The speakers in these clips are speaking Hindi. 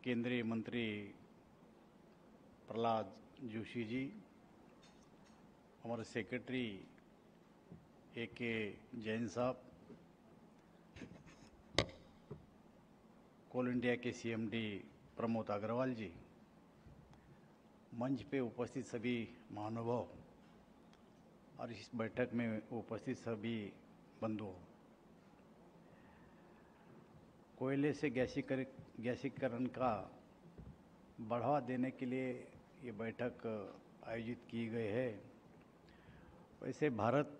केंद्रीय मंत्री प्रहलाद जोशी जी, हमारे सेक्रेटरी ए.के. जैन साहब, कोल इंडिया के सीएमडी प्रमोद अग्रवाल जी, मंच पे उपस्थित सभी महानुभाव और इस बैठक में उपस्थित सभी बंधुओं, कोयले से गैसीकरण का बढ़ावा देने के लिए ये बैठक आयोजित की गई है। वैसे भारत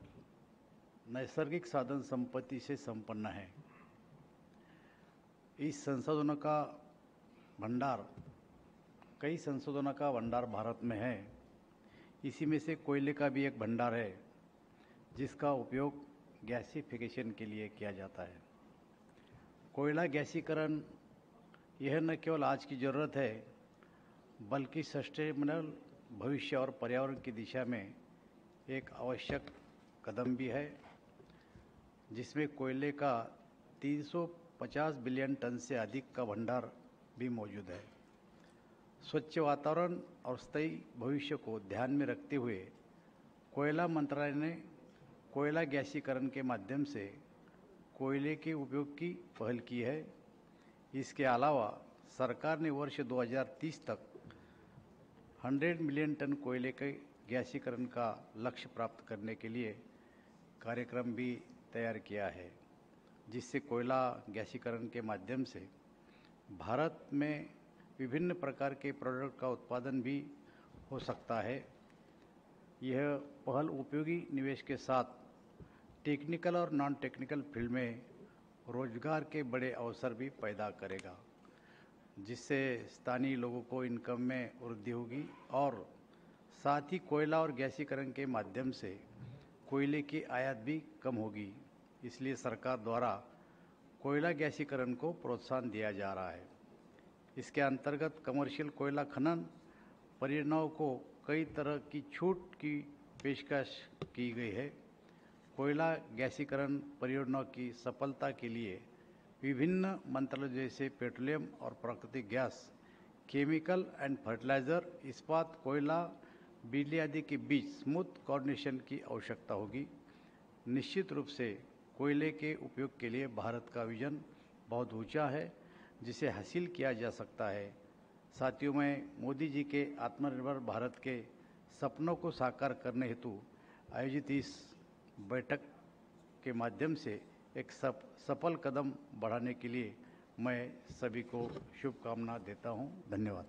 नैसर्गिक साधन संपत्ति से संपन्न है। इस संसाधनों का भंडार, कई संसाधनों का भंडार भारत में है। इसी में से कोयले का भी एक भंडार है जिसका उपयोग गैसीफिकेशन के लिए किया जाता है। कोयला गैसीकरण यह न केवल आज की ज़रूरत है बल्कि सस्टेनेबल भविष्य और पर्यावरण की दिशा में एक आवश्यक कदम भी है, जिसमें कोयले का 350 बिलियन टन से अधिक का भंडार भी मौजूद है। स्वच्छ वातावरण और स्थायी भविष्य को ध्यान में रखते हुए कोयला मंत्रालय ने कोयला गैसीकरण के माध्यम से कोयले के उपयोग की पहल की है। इसके अलावा सरकार ने वर्ष 2030 तक 100 मिलियन टन कोयले के गैसीकरण का लक्ष्य प्राप्त करने के लिए कार्यक्रम भी तैयार किया है, जिससे कोयला गैसीकरण के माध्यम से भारत में विभिन्न प्रकार के प्रोडक्ट का उत्पादन भी हो सकता है। यह पहल उपयोगी निवेश के साथ टेक्निकल और नॉन टेक्निकल फील्ड में रोजगार के बड़े अवसर भी पैदा करेगा, जिससे स्थानीय लोगों को इनकम में वृद्धि होगी और साथ ही कोयला और गैसीकरण के माध्यम से कोयले की आयात भी कम होगी। इसलिए सरकार द्वारा कोयला गैसीकरण को प्रोत्साहन दिया जा रहा है। इसके अंतर्गत कमर्शियल कोयला खनन परियोजनाओं को कई तरह की छूट की पेशकश की गई है। कोयला गैसीकरण परियोजनाओं की सफलता के लिए विभिन्न मंत्रालयों जैसे पेट्रोलियम और प्राकृतिक गैस, केमिकल एंड फर्टिलाइजर, इस्पात, कोयला, बिजली आदि के बीच स्मूथ कोऑर्डिनेशन की आवश्यकता होगी। निश्चित रूप से कोयले के उपयोग के लिए भारत का विजन बहुत ऊंचा है, जिसे हासिल किया जा सकता है। साथियों, मैं मोदी जी के आत्मनिर्भर भारत के सपनों को साकार करने हेतु आयोजित इस बैठक के माध्यम से एक सफल कदम बढ़ाने के लिए मैं सभी को शुभकामना देता हूं। धन्यवाद।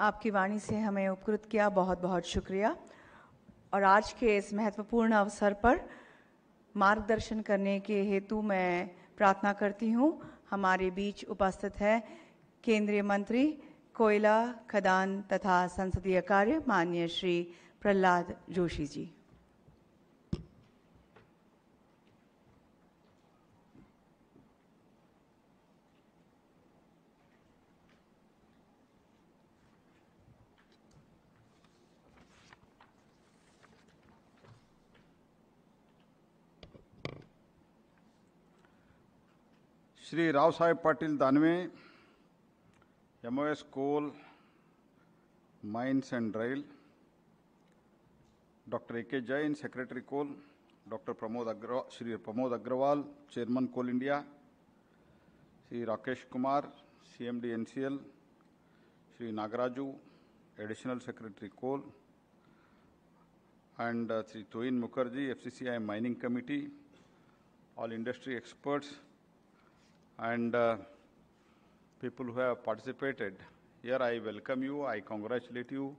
आपकी वाणी से हमें उपकृत किया, बहुत बहुत शुक्रिया। और आज के इस महत्वपूर्ण अवसर पर मार्गदर्शन करने के हेतु मैं प्रार्थना करती हूं, हमारे बीच उपस्थित है केंद्रीय मंत्री कोयला, खदान तथा संसदीय कार्य माननीय श्री प्रहलाद जोशी जी। श्री राव साहेब Patil Danve, MOS Coal, Mines and Rail, Dr. A.K. Jain, Secretary Coal, Dr. Shri Pramod Agrawal, Chairman Coal India, Shri Rakesh Kumar, CMD NCL, Shri Nagaraju, Additional Secretary Coal, and Shri Tuin Mukherjee, FCCI Mining Committee, all industry experts, and people who have participated. Here I welcome you, I congratulate you,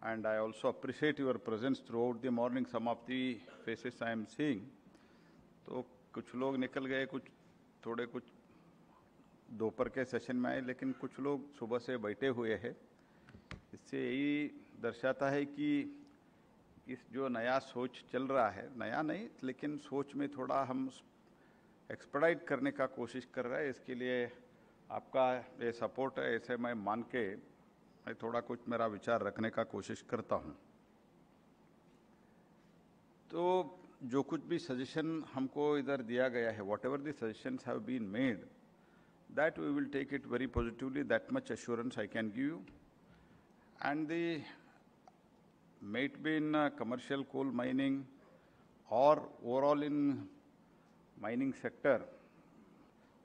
and I also appreciate your presence throughout the morning. Some of the faces I am seeing. तो कुछ लोग निकल गए, कुछ दोपहर के सेशन में आए, लेकिन कुछ लोग सुबह से बैठे हुए हैं। इससे यही दर्शाता है कि इस जो नया सोच चल रहा है, नया नहीं लेकिन सोच में थोड़ा हम एक्सपर्टाइट करने का कोशिश कर रहे हैं। इसके लिए आपका ये सपोर्ट है, ऐसे मैं मान के मैं थोड़ा कुछ मेरा विचार रखने का कोशिश करता हूं। तो जो कुछ भी सजेशन हमको इधर दिया गया है, whatever the suggestions have been made, that we will take it very positively. That much assurance I can give you. And may it be in commercial coal mining or overall in mining sector,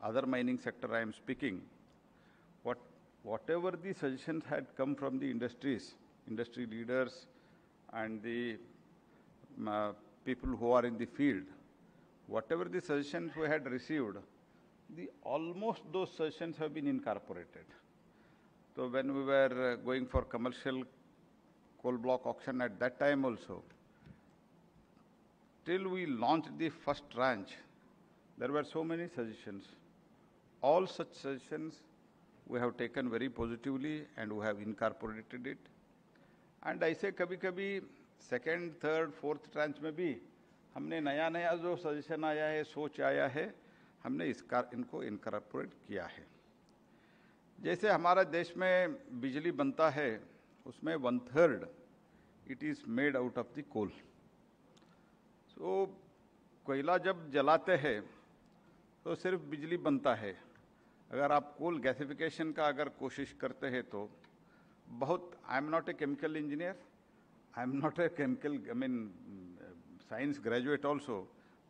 other mining sector I am speaking, whatever the suggestions had come from the industries, industry leaders and the people who are in the field, whatever the suggestions we had received, almost those suggestions have been incorporated. So when we were going for commercial coal block auction at that time also, till we launched the first tranche, there were so many suggestions. All such suggestions we have taken very positively and we have incorporated it. And ऐसे कभी-कभी सेकेंड, थर्ड, फोर्थ ट्रांच में भी हमने नया जो सजेशन आया है, सोच आया है, हमने इनको इनकॉर्पोरेट किया है। जैसे हमारा देश में बिजली बनता है, उसमें 1/3 it is made out of the coal. So कोयला जब जलाते हैं तो सिर्फ बिजली बनता है। अगर आप कोल गैसिफिकेशन का अगर कोशिश करते हैं तो बहुत, I am not a chemical engineer, I am not a chemical, science graduate also,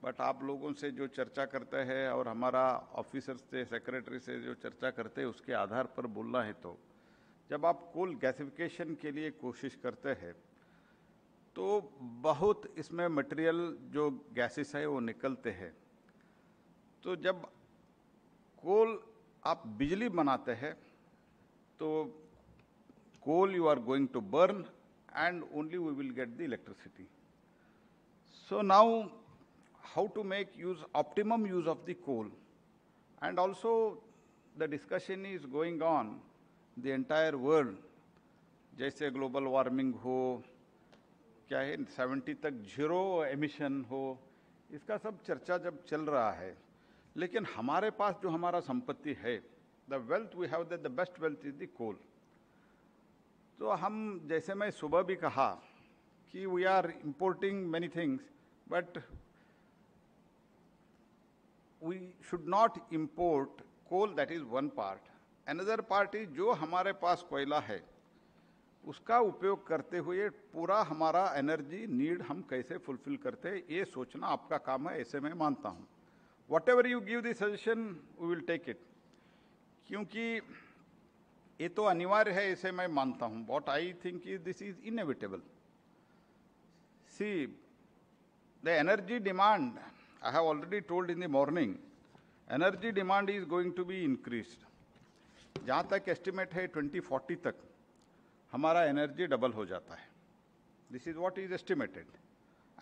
but आप लोगों से जो चर्चा करते हैं और हमारा ऑफिसर से, सेक्रेटरी से जो चर्चा करते हैं, उसके आधार पर बोलना है तो जब आप कोल गैसिफिकेशन के लिए कोशिश करते हैं तो बहुत इसमें मटेरियल जो गैसेस है वो निकलते हैं। तो जब कोल आप बिजली बनाते हैं तो coal you are going to burn and only we will get the electricity. So now how to make optimum use of the coal, and also the discussion is going on the entire world, जैसे ग्लोबल वार्मिंग हो, क्या है 70 तक जीरो एमिशन हो, इसका सब चर्चा जब चल रहा है, लेकिन हमारे पास जो हमारा संपत्ति है, the wealth we have, the best wealth is the coal. तो हम, जैसे मैं सुबह भी कहा कि we are importing many things, but we should not import coal, that is one part. Another part is जो हमारे पास कोयला है उसका उपयोग करते हुए पूरा हमारा एनर्जी नीड हम कैसे फुलफिल करते हैं, ये सोचना आपका काम है, ऐसे मैं मानता हूँ। Whatever you give the suggestion we will take it, क्योंकि ये तो अनिवार्य है, ऐसे मैं मानता हूँ। What I think is this is inevitable. See the energy demand, I have already told in the morning, energy demand is going to be increased. जहाँ तक एस्टिमेट है 2040 तक हमारा एनर्जी डबल हो जाता है। This is what is estimated,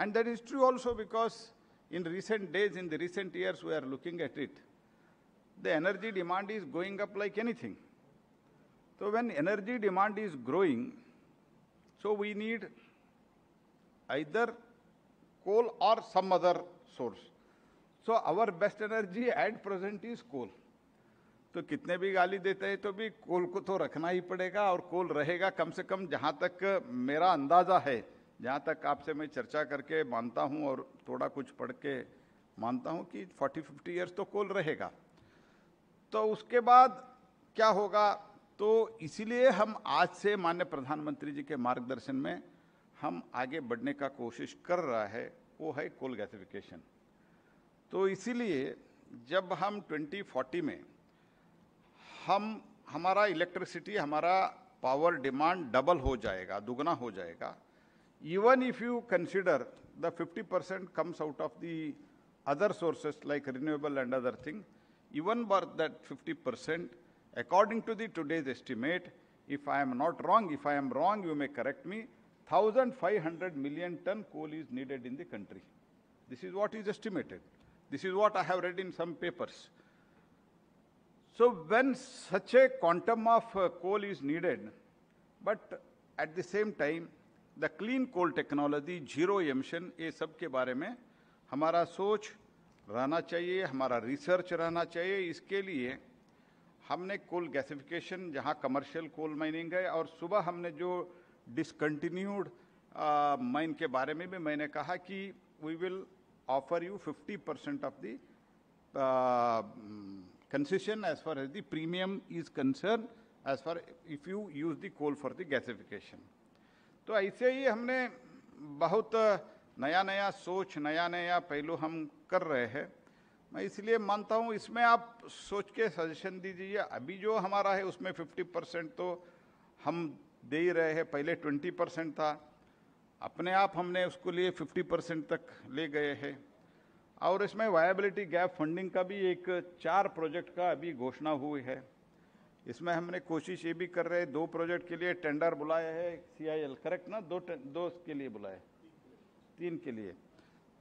and that is true also, because in recent days, in the recent years we are looking at it, the energy demand is going up like anything. So when energy demand is growing, so we need either coal or some other source. So our best energy at present is coal. तो कितने भी गाली देते हैं तो भी कोल को तो रखना ही पड़ेगा, और कोल रहेगा कम से कम, जहाँ तक मेरा अंदाज़ा है, जहाँ तक आपसे मैं चर्चा करके मानता हूँ और थोड़ा कुछ पढ़ के मानता हूँ कि 40-50 ईयर्स तो कोल रहेगा। तो उसके बाद क्या होगा, तो इसीलिए हम आज से माननीय प्रधानमंत्री जी के मार्गदर्शन में हम आगे बढ़ने का कोशिश कर रहा है, वो है कोल गैसिफिकेशन। तो इसीलिए जब हम 2040 में हमारा इलेक्ट्रिसिटी, हमारा पावर डिमांड डबल हो जाएगा, दुगना हो जाएगा। Even if you consider the 50% comes out of the other sources like renewable and other thing, even for that 50%, according to the today's estimate, if I am not wrong, if I am wrong, you may correct me, 1,500 million ton coal is needed in the country. This is what is estimated. This is what I have read in some papers. So when such a quantum of coal is needed, but at the same time, the clean coal technology, zero emission, ये सब के बारे में हमारा सोच रहना चाहिए, हमारा रिसर्च रहना चाहिए। इसके लिए हमने कोल गैसिफिकेशन, जहाँ कमर्शियल कोल माइनिंग है, और सुबह हमने जो डिसकंटिन्यूड माइन के बारे में भी मैंने कहा कि we will offer you 50% of the concession as far as the premium is concerned, as far if you use the coal for the gasification. तो ऐसे ही हमने बहुत नया नया सोच, नया नया पहलू हम कर रहे हैं. मैं इसलिए मानता हूँ इसमें आप सोच के सजेशन दीजिए. अभी जो हमारा है उसमें 50% तो हम दे ही रहे हैं, पहले 20% था, अपने आप हमने उसको लिए 50% तक ले गए हैं. और इसमें वायबिलिटी गैप फंडिंग का भी एक 4 प्रोजेक्ट का अभी घोषणा हुई है. इसमें हमने कोशिश ये भी कर रहे हैं, 2 प्रोजेक्ट के लिए टेंडर बुलाया है CIL, करेक्ट ना? 2 के लिए बुलाए, 3 के लिए.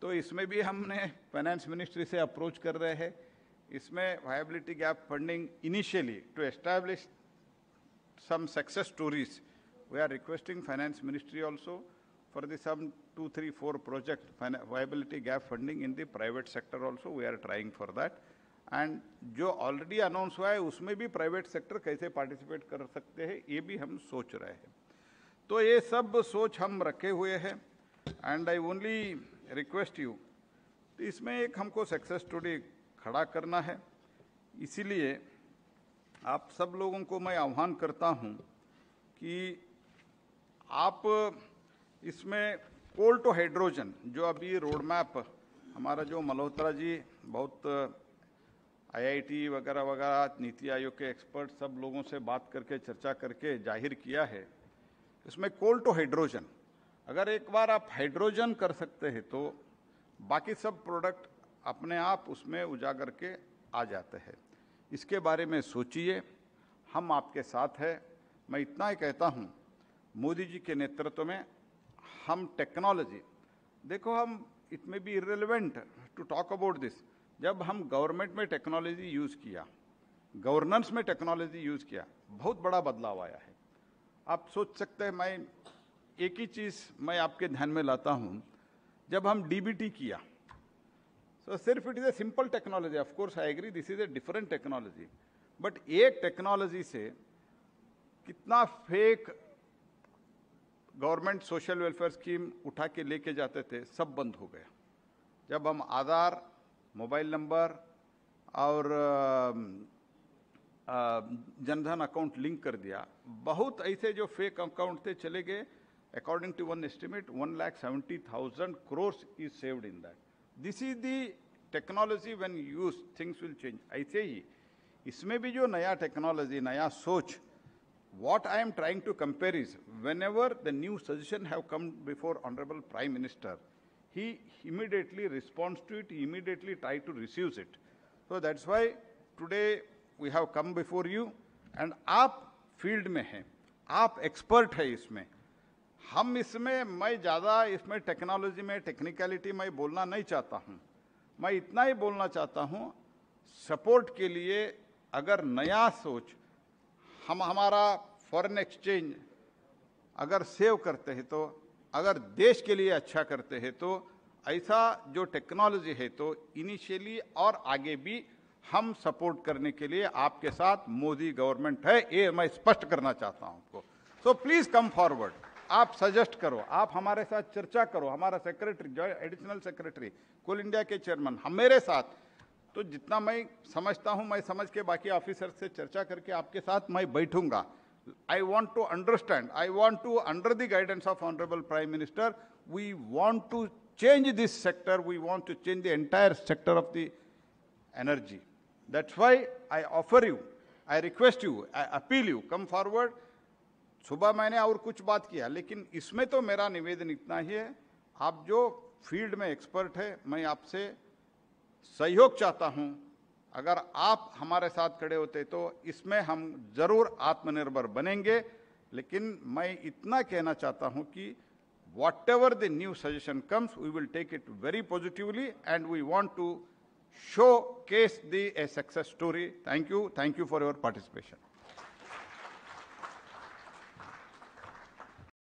तो इसमें भी हमने फाइनेंस मिनिस्ट्री से अप्रोच कर रहे हैं. इसमें viability gap funding initially to establish some success stories. We are requesting finance ministry also for the some 2, 3, 4 project viability gap funding in the private sector also. We are trying for that. And जो already announce हुआ है उसमें भी private sector कैसे participate कर सकते हैं ये भी हम सोच रहे हैं. तो ये सब सोच हम रखे हुए हैं. And I only request you, तो इसमें एक हमको success story खड़ा करना है. इसीलिए आप सब लोगों को मैं आह्वान करता हूं कि आप इसमें कोल टू हाइड्रोजन जो अभी रोड मैप हमारा जो मल्होत्रा जी बहुत IIT वगैरह वगैरह नीति आयोग के एक्सपर्ट सब लोगों से बात करके चर्चा करके जाहिर किया है. इसमें कोल टू हाइड्रोजन अगर एक बार आप हाइड्रोजन कर सकते हैं तो बाकी सब प्रोडक्ट अपने आप उसमें उजागर के आ जाते हैं. इसके बारे में सोचिए, हम आपके साथ हैं. मैं इतना ही कहता हूं, मोदी जी के नेतृत्व में हम टेक्नोलॉजी देखो, हम it may be irrelevant to talk about this. जब हम गवर्नमेंट में टेक्नोलॉजी यूज़ किया, गवर्नेंस में टेक्नोलॉजी यूज़ किया, बहुत बड़ा बदलाव आया है. आप सोच सकते हैं, मैं एक ही चीज़ मैं आपके ध्यान में लाता हूं. जब हम DBT किया, so सिर्फ it is a simple technology. Of course I agree this is a different technology, but एक टेक्नोलॉजी से कितना fake government social welfare scheme उठा के लेके जाते थे, सब बंद हो गया. जब हम आधार, मोबाइल नंबर और जनधन अकाउंट लिंक कर दिया, बहुत ऐसे जो फेक अकाउंट थे चले गए. According to one estimate 1,70,000 crores is saved in that. This is the technology when used, things will change. ऐसे ही इसमें भी जो नया टेक्नोलॉजी, नया सोच, what I am trying to compare is whenever the new suggestion have come before Honorable Prime Minister, he immediately responds to it, he immediately try to receive it. So that's why today we have come before you. And आप फील्ड में हैं, आप एक्सपर्ट है इसमें. हम इसमें, मैं ज़्यादा इसमें टेक्नोलॉजी में टेक्निकलिटी मैं बोलना नहीं चाहता हूँ. मैं इतना ही बोलना चाहता हूँ, सपोर्ट के लिए अगर नया सोच, हम हमारा फॉरेन एक्सचेंज अगर सेव करते हैं, तो अगर देश के लिए अच्छा करते हैं, तो ऐसा जो टेक्नोलॉजी है तो इनिशियली और आगे भी हम सपोर्ट करने के लिए आपके साथ मोदी गवर्नमेंट है, ये मैं स्पष्ट करना चाहता हूँ आपको. So please come forward. आप सजेस्ट करो, आप हमारे साथ चर्चा करो. हमारा सेक्रेटरी, जो एडिशनल सेक्रेटरी, कोल इंडिया के चेयरमैन, हम मेरे साथ, तो जितना मैं समझता हूं, मैं समझ के बाकी ऑफिसर से चर्चा करके आपके साथ मैं बैठूंगा. I want to understand, I want to, under the guidance of honourable prime minister, we want to change this sector, we want to change the entire sector of the energy. That's why I offer you, I request you, I appeal you, come forward. सुबह मैंने और कुछ बात किया, लेकिन इसमें तो मेरा निवेदन इतना ही है, आप जो फील्ड में एक्सपर्ट है, मैं आपसे सहयोग चाहता हूं. अगर आप हमारे साथ खड़े होते तो इसमें हम जरूर आत्मनिर्भर बनेंगे. लेकिन मैं इतना कहना चाहता हूं कि whatever the new suggestion comes, we will take it very positively and we want to showcase a success story. Thank you for your participation.